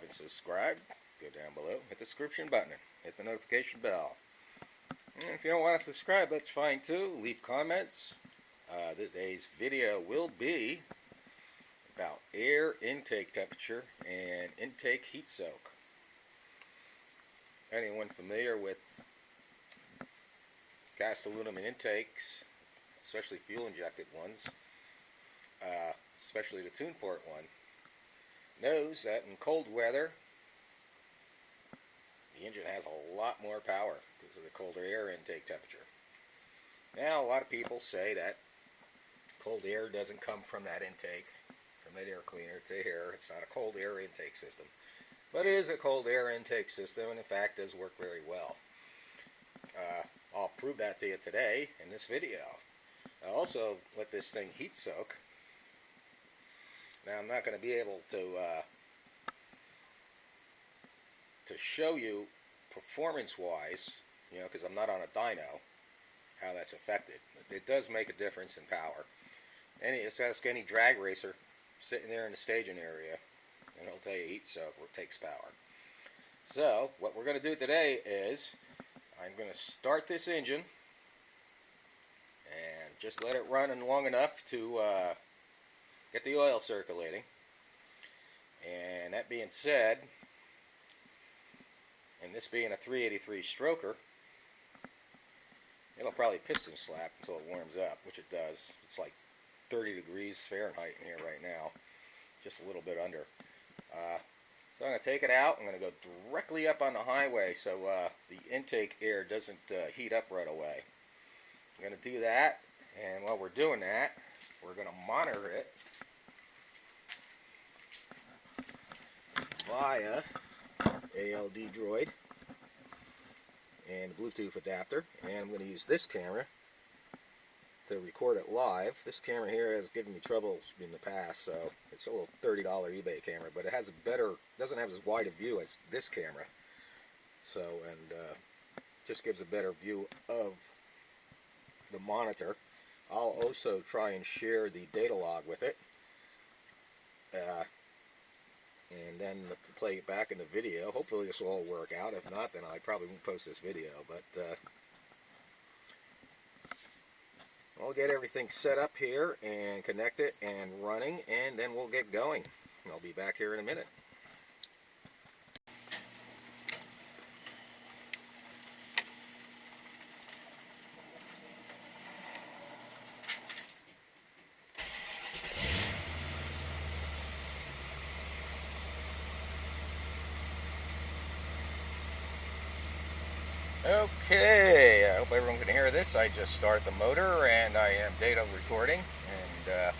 haven't subscribed, go down below, hit the subscription button, hit the notification bell. And if you don't want to subscribe, that's fine too. Leave comments. Today's video will be about air intake temperature and intake heat soak. Anyone familiar with cast aluminum intakes, especially fuel injected ones, especially the tune port one, knows that in cold weather the engine has a lot more power because of the colder air intake temperature. Now, a lot of people say that cold air doesn't come from that intake, from that air cleaner to here. It's not a cold air intake system. But it is a cold air intake system, and in fact does work very well. I'll prove that to you today in this video. I'll also let this thing heat soak. Now, I'm not going to be able to show you performance-wise, because I'm not on a dyno, how that's affected. It does make a difference in power. Just ask any drag racer sitting there in the staging area, and he'll tell you heat soak takes power. So, what we're going to do today is, I'm going to start this engine and just let it run long enough to get the oil circulating. And that being said, and this being a 383 stroker, it'll probably piston slap until it warms up, which it does. It's like 30 degrees Fahrenheit in here right now, just a little bit under. So I'm going to take it out. I'm going to go directly up on the highway so the intake air doesn't heat up right away. I'm going to do that, and while we're doing that, we're going to monitor it via ALD Droid and Bluetooth adapter, and I'm going to use this camera to record it live. This camera here has given me trouble in the past, so it's a little $30 eBay camera, but it has a better, doesn't have as wide a view as this camera, so, and just gives a better view of the monitor. I'll also try and share the data log with it, and then play it back in the video. Hopefully this will all work out. If not, then I probably won't post this video, but I'll get everything set up here and connect it and running, and then we'll get going. I'll be back here in a minute. Okay, I hope everyone can hear this. I just started the motor and I am data recording, and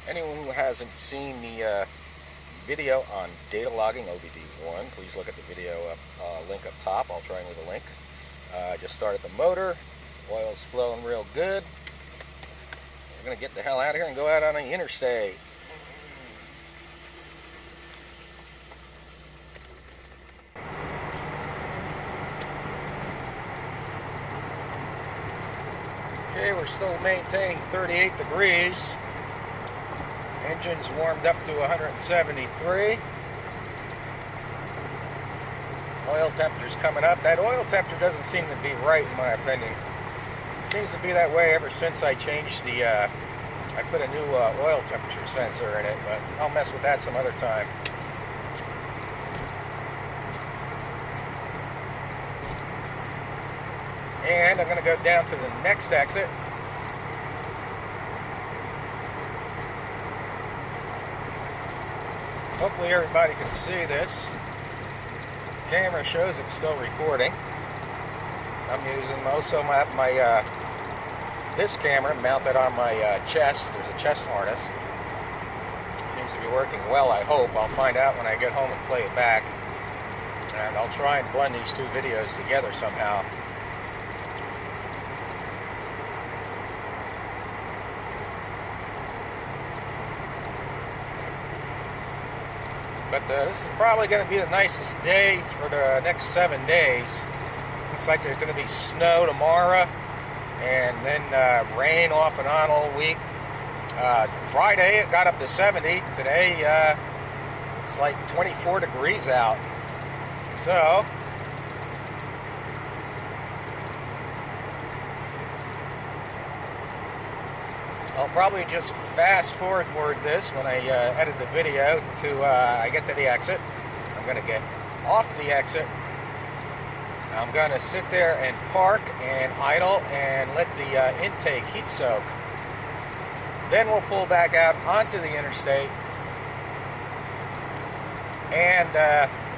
anyone who hasn't seen the video on data logging OBD1, please look at the video link up top. I'll try and leave a link. Just started the motor, oil's flowing real good. We're going to get the hell out of here and go out on the interstate. Okay, we're still maintaining 38 degrees. Engine's warmed up to 173. Oil temperature's coming up. That oil temperature doesn't seem to be right, in my opinion. It seems to be that way ever since I changed the, I put a new oil temperature sensor in it, but I'll mess with that some other time. And I'm going to go down to the next exit. Hopefully everybody can see this. The camera shows it's still recording. I'm using also my this camera mounted on my chest. There's a chest harness. Seems to be working well, I hope. I'll find out when I get home and play it back. And I'll try and blend these two videos together somehow. But this is probably going to be the nicest day for the next 7 days. Looks like there's going to be snow tomorrow, and then rain off and on all week. Friday it got up to 70. Today It's like 24 degrees out. So I'll probably just fast forward this when I edit the video to I get to the exit. I'm going to get off the exit. I'm going to sit there and park and idle and let the intake heat soak. Then we'll pull back out onto the interstate and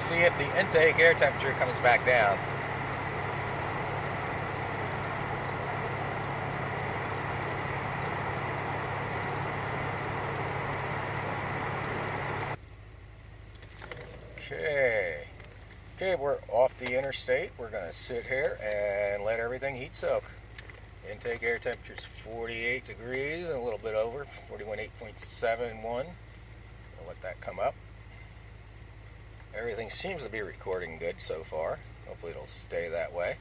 see if the intake air temperature comes back down. Okay, we're off the interstate. We're going to sit here and let everything heat soak. Intake air temperature is 48 degrees and a little bit over, 41.8.71. I'll let that come up. Everything seems to be recording good so far. Hopefully it'll stay that way.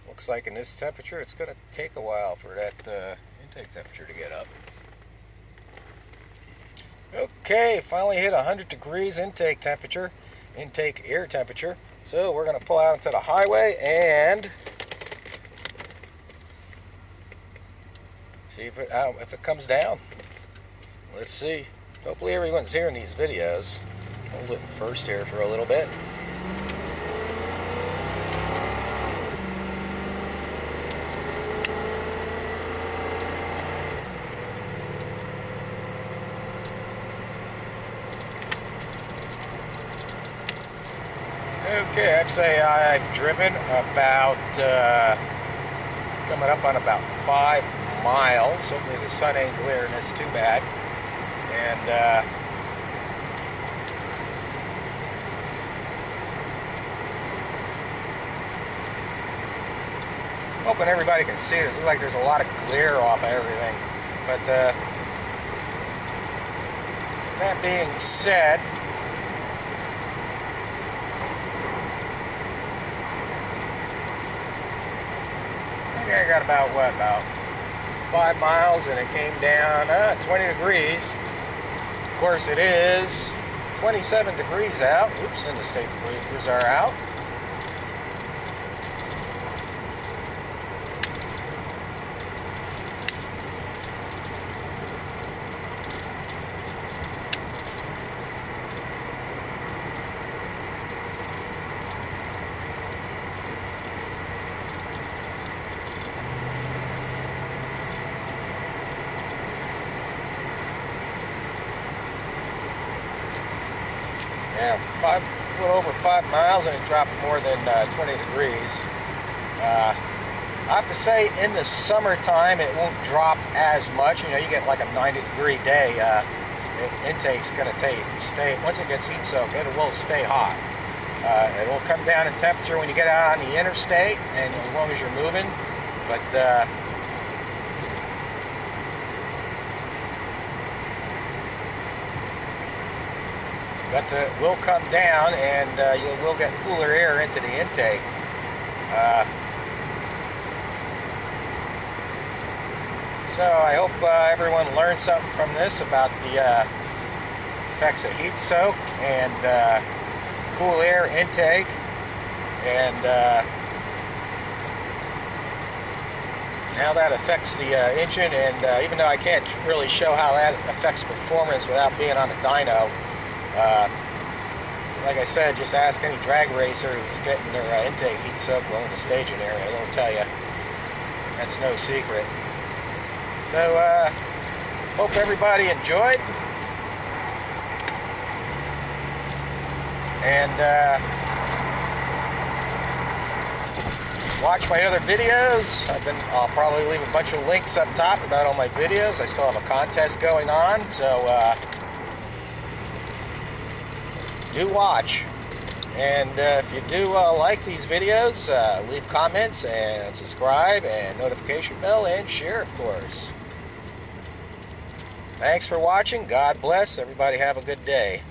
Looks like in this temperature it's going to take a while for that intake temperature to get up. Okay, finally hit 100 degrees intake temperature, intake air temperature. So we're going to pull out into the highway and see if it comes down. Let's see. Hopefully everyone's hearing these videos. Hold it in first here for a little bit. Okay, I'd say I've driven about, coming up on about 5 miles. Hopefully the sun ain't glaring us too bad. And hoping everybody can see it. It looks like there's a lot of glare off of everything. But that being said, I got about 5 miles and it came down 20 degrees. Of course it is 27 degrees out. Oops, and the state bloopers are out. Yeah, a little over 5 miles, and it dropped more than 20 degrees. I have to say, in the summertime, it won't drop as much. You know, you get like a 90-degree day. Intake's going to stay. Once it gets heat soaked, it will stay hot. It will come down in temperature when you get out on the interstate, and as long as you're moving. But it will come down, and you will get cooler air into the intake. So I hope everyone learned something from this about the effects of heat soak and cool air intake, and how that affects the engine. And even though I can't really show how that affects performance without being on the dyno, like I said, just ask any drag racer who's getting their intake heat soaked while in the staging area. They'll tell you. That's no secret. So, hope everybody enjoyed. And watch my other videos. I'll probably leave a bunch of links up top about all my videos. I still have a contest going on, so do watch. And if you do like these videos, leave comments and subscribe and notification bell and share, of course. Thanks for watching. God bless. Everybody have a good day.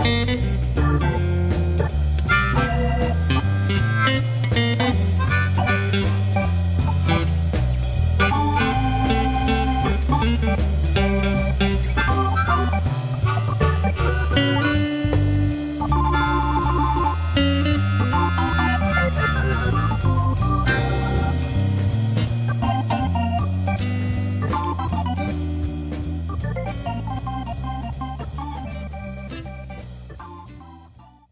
Bye.